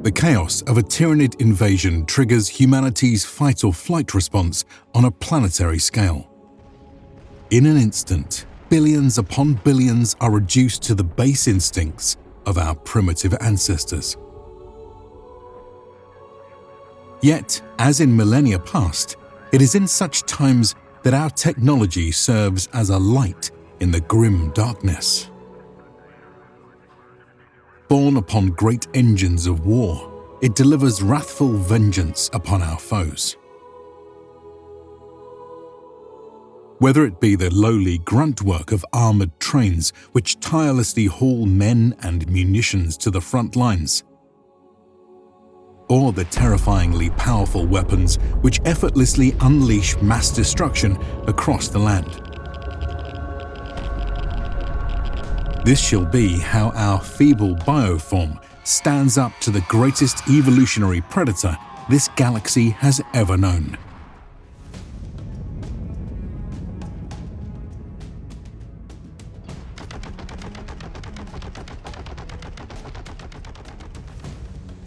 The chaos of a Tyranid invasion triggers humanity's fight-or-flight response on a planetary scale. In an instant, billions upon billions are reduced to the base instincts of our primitive ancestors. Yet, as in millennia past, it is in such times that our technology serves as a light in the grim darkness. Born upon great engines of war, it delivers wrathful vengeance upon our foes. Whether it be the lowly grunt work of armored trains which tirelessly haul men and munitions to the front lines, or the terrifyingly powerful weapons which effortlessly unleash mass destruction across the land. This shall be how our feeble bioform stands up to the greatest evolutionary predator this galaxy has ever known.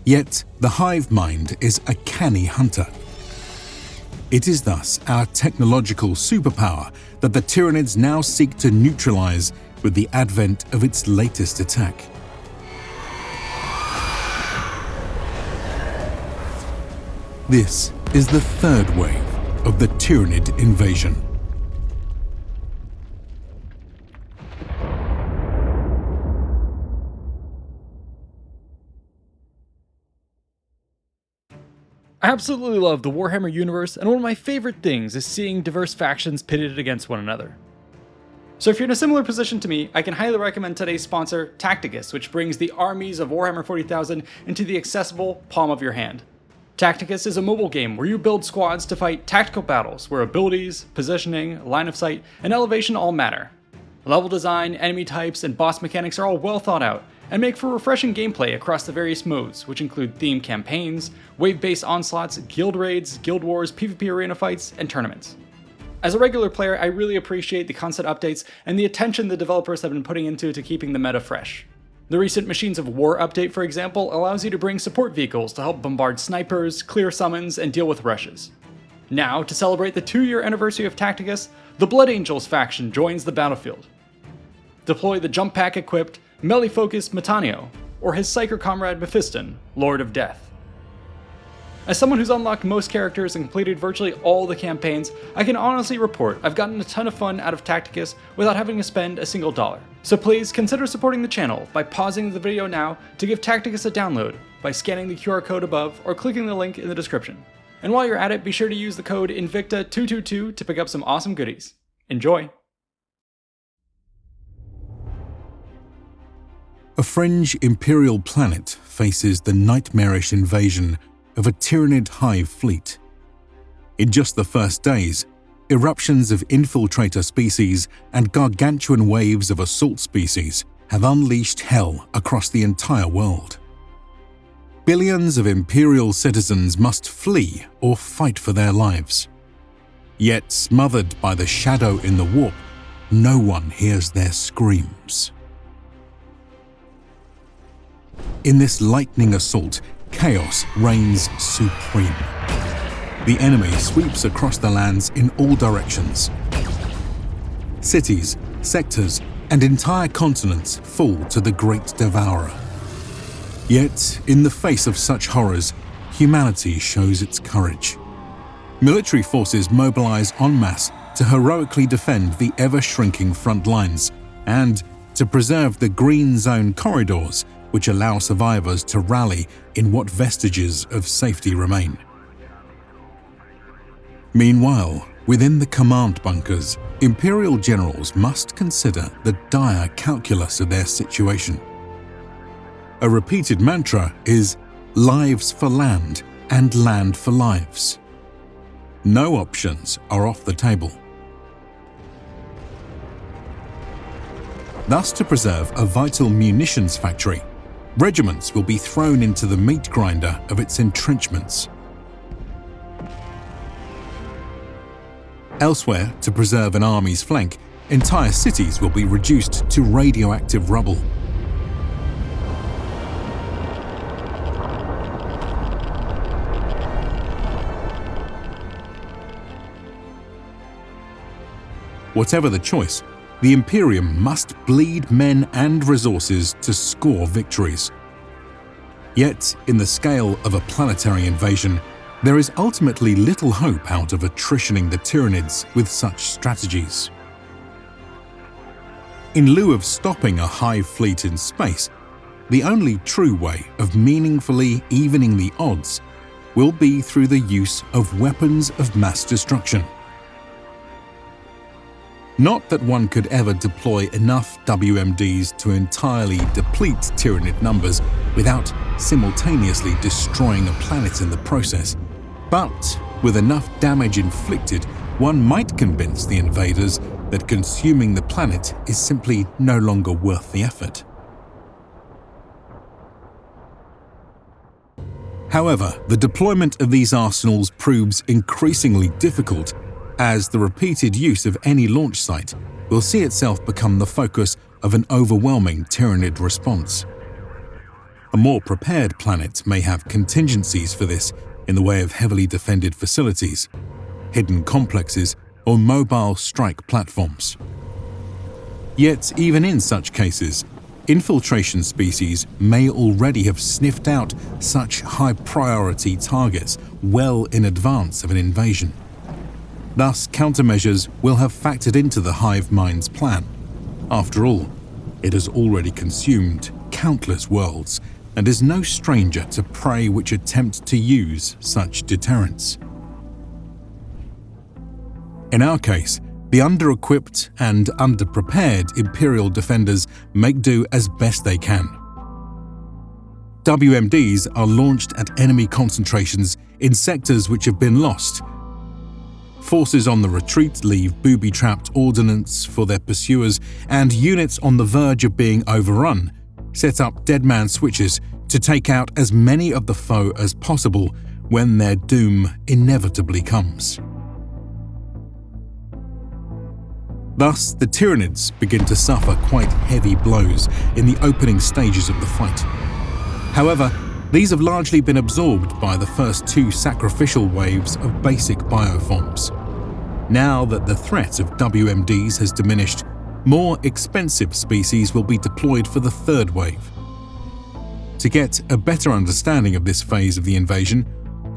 Yet, the hive mind is a canny hunter. It is thus our technological superpower that the Tyranids now seek to neutralize with the advent of its latest attack. This is the third wave of the Tyranid Invasion. I absolutely love the Warhammer universe, and one of my favorite things is seeing diverse factions pitted against one another. So if you're in a similar position to me, I can highly recommend today's sponsor, Tacticus, which brings the armies of Warhammer 40,000 into the accessible palm of your hand. Tacticus is a mobile game where you build squads to fight tactical battles where abilities, positioning, line of sight, and elevation all matter. Level design, enemy types, and boss mechanics are all well thought out, and make for refreshing gameplay across the various modes, which include themed campaigns, wave-based onslaughts, guild raids, guild wars, PvP arena fights, and tournaments. As a regular player, I really appreciate the constant updates and the attention the developers have been putting into keeping the meta fresh. The recent Machines of War update, for example, allows you to bring support vehicles to help bombard snipers, clear summons, and deal with rushes. Now, to celebrate the 2-year anniversary of Tacticus, the Blood Angels faction joins the battlefield. Deploy the jump pack equipped, melee-focused Metanio, or his psyker comrade Mephiston, Lord of Death. As someone who's unlocked most characters and completed virtually all the campaigns, I can honestly report I've gotten a ton of fun out of Tacticus without having to spend a single dollar. So please consider supporting the channel by pausing the video now to give Tacticus a download by scanning the QR code above or clicking the link in the description. And while you're at it, be sure to use the code Invicta222 to pick up some awesome goodies. Enjoy! A fringe Imperial planet faces the nightmarish invasion of a Tyranid hive fleet. In just the first days, eruptions of infiltrator species and gargantuan waves of assault species have unleashed hell across the entire world. Billions of Imperial citizens must flee or fight for their lives. Yet, smothered by the shadow in the warp, no one hears their screams. In this lightning assault, chaos reigns supreme. The enemy sweeps across the lands in all directions. Cities, sectors, and entire continents fall to the Great Devourer. Yet, in the face of such horrors, humanity shows its courage. Military forces mobilize en masse to heroically defend the ever-shrinking front lines and to preserve the green zone corridors which allow survivors to rally in what vestiges of safety remain. Meanwhile, within the command bunkers, Imperial generals must consider the dire calculus of their situation. A repeated mantra is lives for land and land for lives. No options are off the table. Thus, to preserve a vital munitions factory, regiments will be thrown into the meat grinder of its entrenchments. Elsewhere, to preserve an army's flank, entire cities will be reduced to radioactive rubble. Whatever the choice, the Imperium must bleed men and resources to score victories. Yet, in the scale of a planetary invasion, there is ultimately little hope out of attritioning the Tyranids with such strategies. In lieu of stopping a hive fleet in space, the only true way of meaningfully evening the odds will be through the use of weapons of mass destruction. Not that one could ever deploy enough WMDs to entirely deplete Tyranid numbers without simultaneously destroying a planet in the process, but with enough damage inflicted, one might convince the invaders that consuming the planet is simply no longer worth the effort. However, the deployment of these arsenals proves increasingly difficult as the repeated use of any launch site will see itself become the focus of an overwhelming Tyranid response. A more prepared planet may have contingencies for this in the way of heavily defended facilities, hidden complexes, or mobile strike platforms. Yet, even in such cases, infiltration species may already have sniffed out such high-priority targets well in advance of an invasion. Thus, countermeasures will have factored into the hive mind's plan. After all, it has already consumed countless worlds and is no stranger to prey which attempt to use such deterrents. In our case, the under-equipped and underprepared Imperial defenders make do as best they can. WMDs are launched at enemy concentrations in sectors which have been lost. Forces on the retreat leave booby-trapped ordnance for their pursuers, and units on the verge of being overrun set up deadman switches to take out as many of the foe as possible when their doom inevitably comes. Thus, the Tyranids begin to suffer quite heavy blows in the opening stages of the fight. However, these have largely been absorbed by the first two sacrificial waves of basic bioforms. Now that the threat of WMDs has diminished, more expensive species will be deployed for the third wave. To get a better understanding of this phase of the invasion,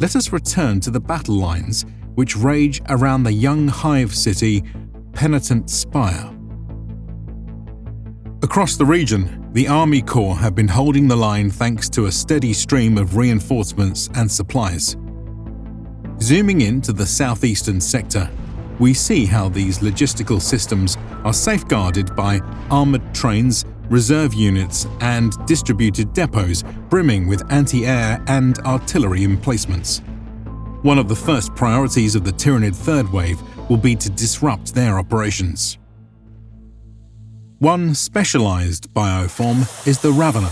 let us return to the battle lines which rage around the young hive city Penitent Spire. Across the region, the Army Corps have been holding the line thanks to a steady stream of reinforcements and supplies. Zooming in to the southeastern sector, we see how these logistical systems are safeguarded by armoured trains, reserve units, and distributed depots brimming with anti-air and artillery emplacements. One of the first priorities of the Tyranid Third Wave will be to disrupt their operations. One specialized bioform is the Ravener.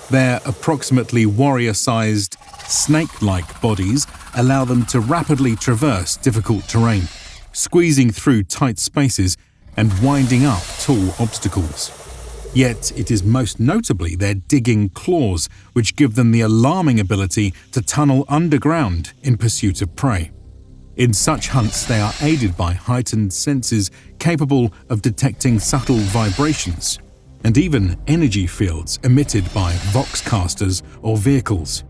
Their approximately warrior-sized, snake-like bodies allow them to rapidly traverse difficult terrain, squeezing through tight spaces and winding up tall obstacles. Yet it is most notably their digging claws which give them the alarming ability to tunnel underground in pursuit of prey. In such hunts, they are aided by heightened senses capable of detecting subtle vibrations, and even energy fields emitted by voxcasters or vehicles.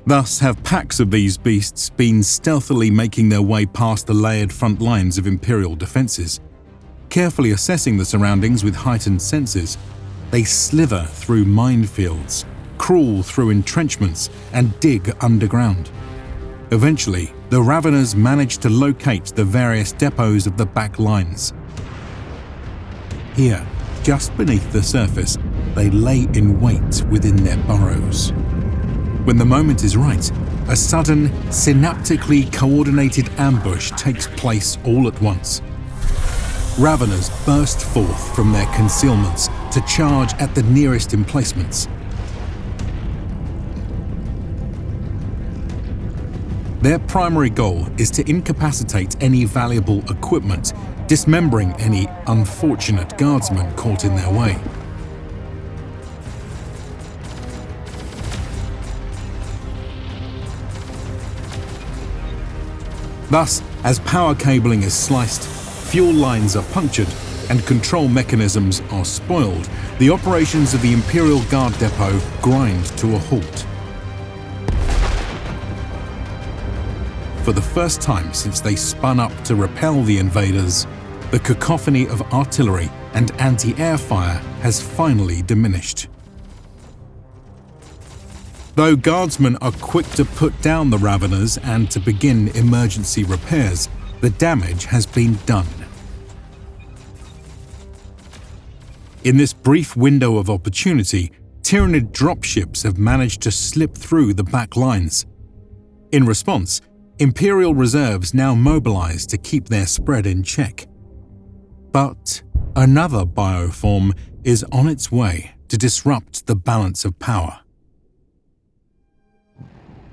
Thus have packs of these beasts been stealthily making their way past the layered front lines of Imperial defenses. Carefully assessing the surroundings with heightened senses, they slither through minefields, crawl through entrenchments, and dig underground. Eventually, the Raveners manage to locate the various depots of the back lines. Here, just beneath the surface, they lay in wait within their burrows. When the moment is right, a sudden, synaptically coordinated ambush takes place all at once. Raveners burst forth from their concealments to charge at the nearest emplacements. Their primary goal is to incapacitate any valuable equipment, dismembering any unfortunate guardsmen caught in their way. Thus, as power cabling is sliced, fuel lines are punctured, and control mechanisms are spoiled, the operations of the Imperial Guard depot grind to a halt. For the first time since they spun up to repel the invaders, the cacophony of artillery and anti-air fire has finally diminished. Though guardsmen are quick to put down the Raveners and to begin emergency repairs, the damage has been done. In this brief window of opportunity, Tyranid dropships have managed to slip through the back lines. In response, Imperial reserves now mobilize to keep their spread in check. But another bioform is on its way to disrupt the balance of power.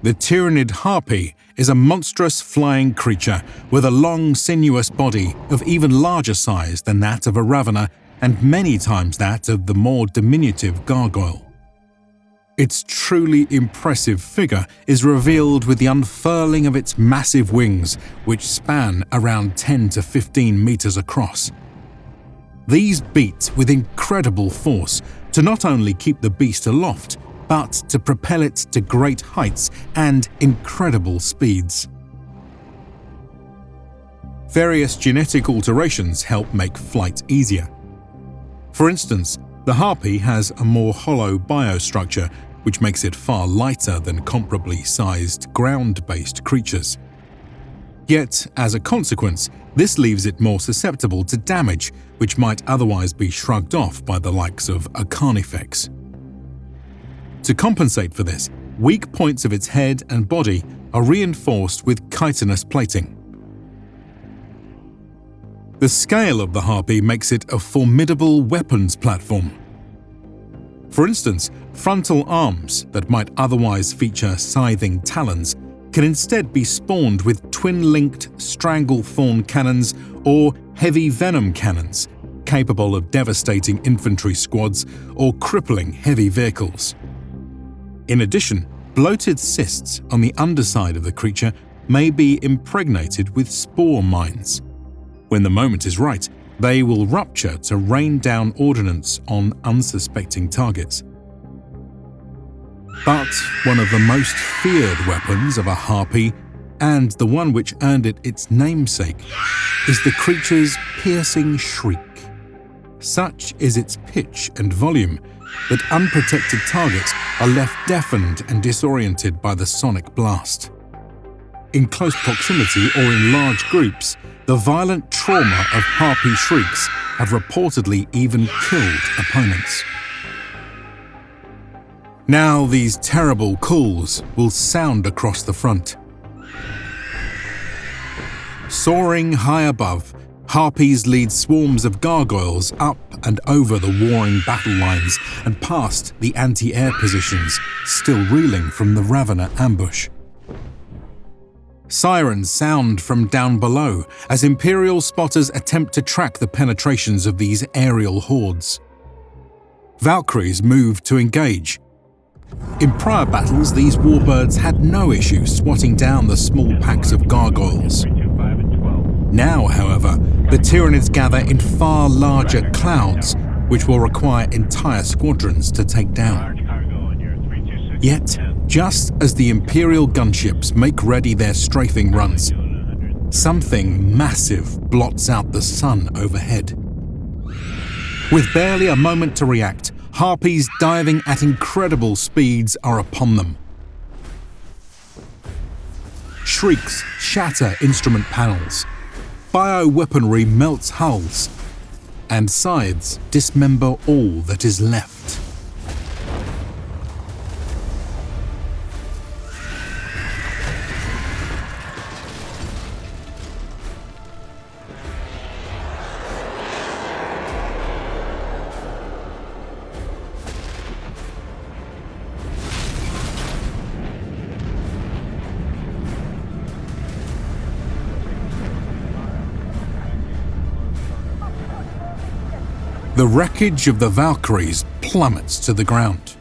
The Tyranid Harpy is a monstrous flying creature with a long, sinuous body of even larger size than that of a Ravener and many times that of the more diminutive gargoyle. Its truly impressive figure is revealed with the unfurling of its massive wings, which span around 10 to 15 meters across. These beat with incredible force to not only keep the beast aloft, but to propel it to great heights and incredible speeds. Various genetic alterations help make flight easier. For instance, the Harpy has a more hollow biostructure, which makes it far lighter than comparably sized ground-based creatures. Yet, as a consequence, this leaves it more susceptible to damage, which might otherwise be shrugged off by the likes of a Carnifex. To compensate for this, weak points of its head and body are reinforced with chitinous plating. The scale of the Harpy makes it a formidable weapons platform. For instance, frontal arms that might otherwise feature scything talons can instead be spawned with twin-linked strangle-thorn cannons or heavy venom cannons, capable of devastating infantry squads or crippling heavy vehicles. In addition, bloated cysts on the underside of the creature may be impregnated with spore mines. When the moment is right, they will rupture to rain down ordnance on unsuspecting targets. But one of the most feared weapons of a Harpy, and the one which earned it its namesake, is the creature's piercing shriek. Such is its pitch and volume that unprotected targets are left deafened and disoriented by the sonic blast. In close proximity or in large groups, the violent trauma of Harpy shrieks have reportedly even killed opponents. Now these terrible calls will sound across the front. Soaring high above, Harpies lead swarms of gargoyles up and over the warring battle lines and past the anti-air positions, still reeling from the Ravener ambush. Sirens sound from down below as Imperial spotters attempt to track the penetrations of these aerial hordes. Valkyries move to engage. In prior battles, these warbirds had no issue swatting down the small packs of gargoyles. Now, however, the Tyranids gather in far larger clouds, which will require entire squadrons to take down. Yet, just as the Imperial gunships make ready their strafing runs, something massive blots out the sun overhead. With barely a moment to react, Harpies diving at incredible speeds are upon them. Shrieks shatter instrument panels, bioweaponry melts hulls, and scythes dismember all that is left. The wreckage of the Valkyries plummets to the ground.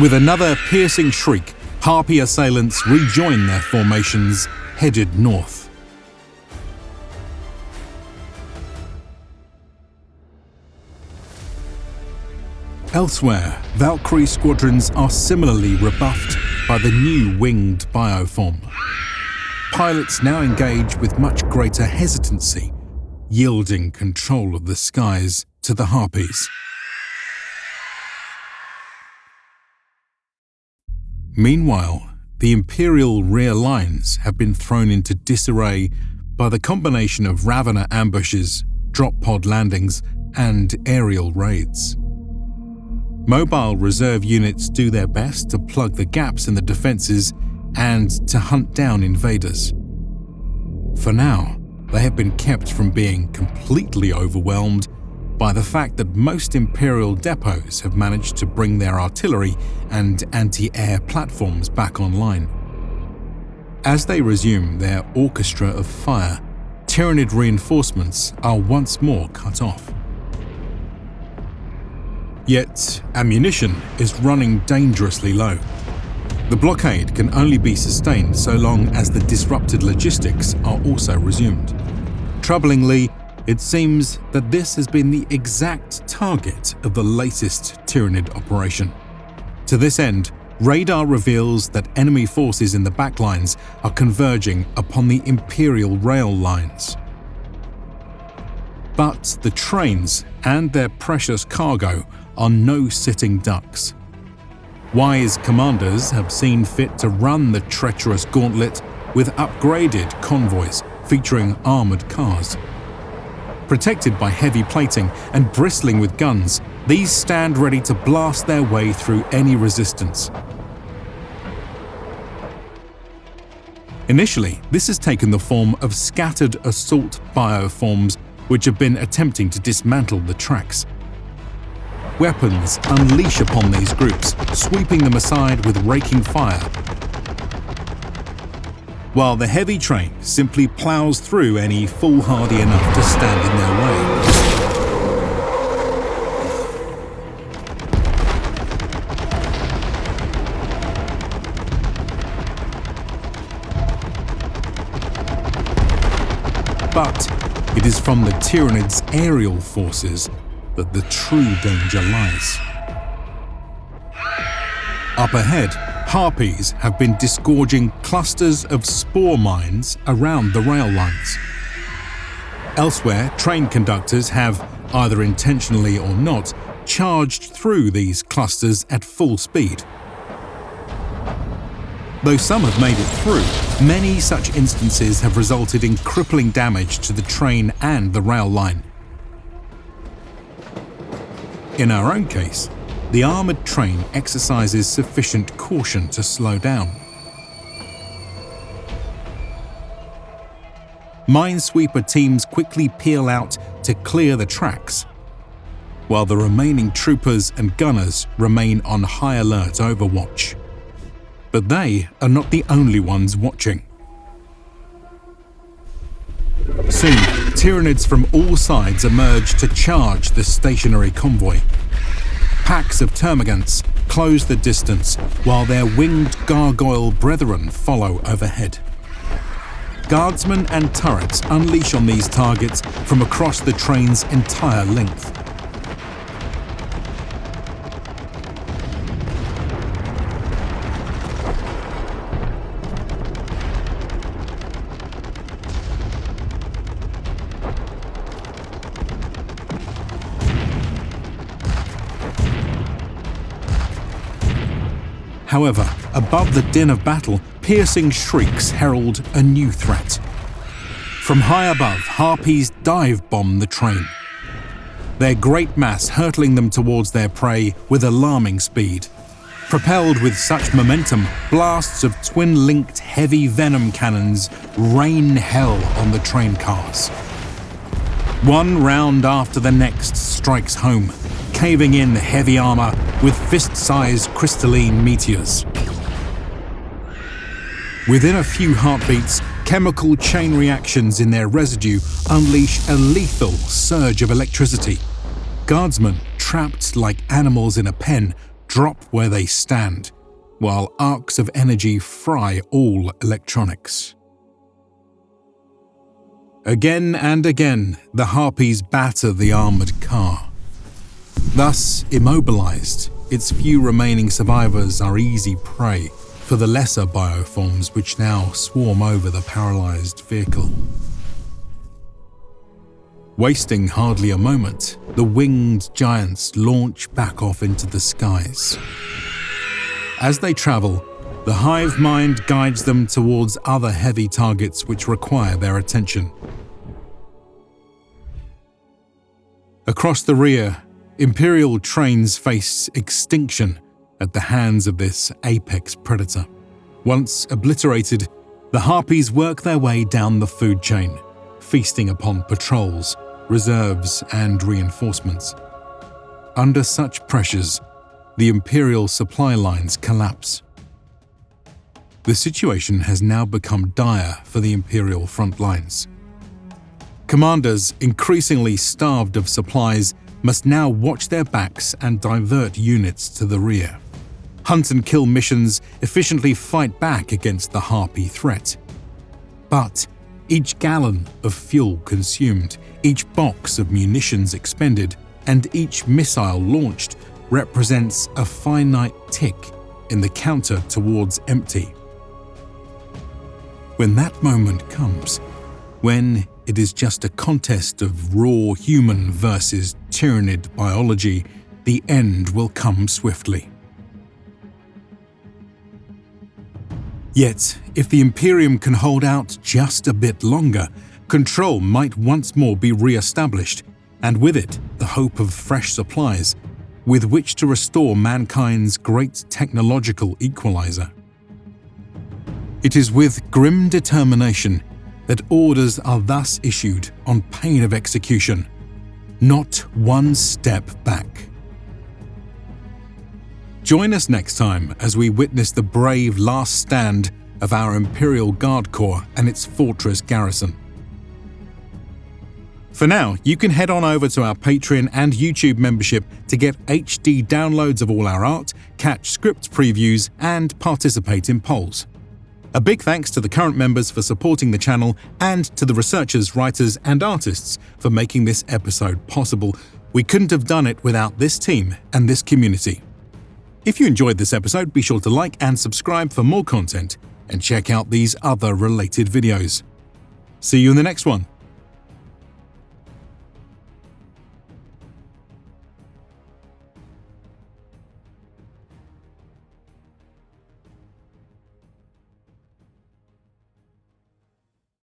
With another piercing shriek, Harpy assailants rejoin their formations, headed north. Elsewhere, Valkyrie squadrons are similarly rebuffed by the new winged bioform. Pilots now engage with much greater hesitancy, yielding control of the skies to the Harpies. Meanwhile, the Imperial rear lines have been thrown into disarray by the combination of Ravener ambushes, drop pod landings, and aerial raids. Mobile reserve units do their best to plug the gaps in the defences and to hunt down invaders. For now, they have been kept from being completely overwhelmed by the fact that most Imperial depots have managed to bring their artillery and anti-air platforms back online. As they resume their orchestra of fire, Tyranid reinforcements are once more cut off. Yet, ammunition is running dangerously low. The blockade can only be sustained so long as the disrupted logistics are also resumed. Troublingly, it seems that this has been the exact target of the latest Tyranid operation. To this end, radar reveals that enemy forces in the backlines are converging upon the Imperial rail lines. But the trains and their precious cargo are no sitting ducks. Wise commanders have seen fit to run the treacherous gauntlet with upgraded convoys featuring armoured cars. Protected by heavy plating and bristling with guns, these stand ready to blast their way through any resistance. Initially, this has taken the form of scattered assault bioforms which have been attempting to dismantle the tracks. Weapons unleash upon these groups, sweeping them aside with raking fire, while the heavy train simply plows through any foolhardy enough to stand in their way. But it is from the Tyranids' aerial forces that the true danger lies. Up ahead, Harpies have been disgorging clusters of spore mines around the rail lines. Elsewhere, train conductors have, either intentionally or not, charged through these clusters at full speed. Though some have made it through, many such instances have resulted in crippling damage to the train and the rail line. In our own case, the armoured train exercises sufficient caution to slow down. Minesweeper teams quickly peel out to clear the tracks, while the remaining troopers and gunners remain on high alert overwatch. But they are not the only ones watching. Soon, Tyranids from all sides emerge to charge the stationary convoy. Packs of termagants close the distance while their winged gargoyle brethren follow overhead. Guardsmen and turrets unleash on these targets from across the train's entire length. However, above the din of battle, piercing shrieks herald a new threat. From high above, Harpies dive-bomb the train, their great mass hurtling them towards their prey with alarming speed. Propelled with such momentum, blasts of twin-linked heavy venom cannons rain hell on the train cars. One round after the next strikes home, caving in heavy armour with fist-sized crystalline meteors. Within a few heartbeats, chemical chain reactions in their residue unleash a lethal surge of electricity. Guardsmen, trapped like animals in a pen, drop where they stand, while arcs of energy fry all electronics. Again and again, the Harpies batter the armored car. Thus immobilized, its few remaining survivors are easy prey for the lesser bioforms which now swarm over the paralyzed vehicle. Wasting hardly a moment, the winged giants launch back off into the skies. As they travel, the hive mind guides them towards other heavy targets which require their attention. Across the rear, Imperial trains face extinction at the hands of this apex predator. Once obliterated, the Harpies work their way down the food chain, feasting upon patrols, reserves, and reinforcements. Under such pressures, the Imperial supply lines collapse. The situation has now become dire for the Imperial front lines. Commanders, increasingly starved of supplies, must now watch their backs and divert units to the rear. Hunt and kill missions efficiently fight back against the Harpy threat. But each gallon of fuel consumed, each box of munitions expended, and each missile launched represents a finite tick in the counter towards empty. When that moment comes, when it is just a contest of raw human versus Tyranid biology, the end will come swiftly. Yet, if the Imperium can hold out just a bit longer, control might once more be re-established, and with it, the hope of fresh supplies, with which to restore mankind's great technological equalizer. It is with grim determination that orders are thus issued on pain of execution. Not one step back. Join us next time as we witness the brave last stand of our Imperial Guard Corps and its fortress garrison. For now, you can head on over to our Patreon and YouTube membership to get HD downloads of all our art, catch script previews, and participate in polls. A big thanks to the current members for supporting the channel and to the researchers, writers, and artists for making this episode possible. We couldn't have done it without this team and this community. If you enjoyed this episode, be sure to like and subscribe for more content and check out these other related videos. See you in the next one.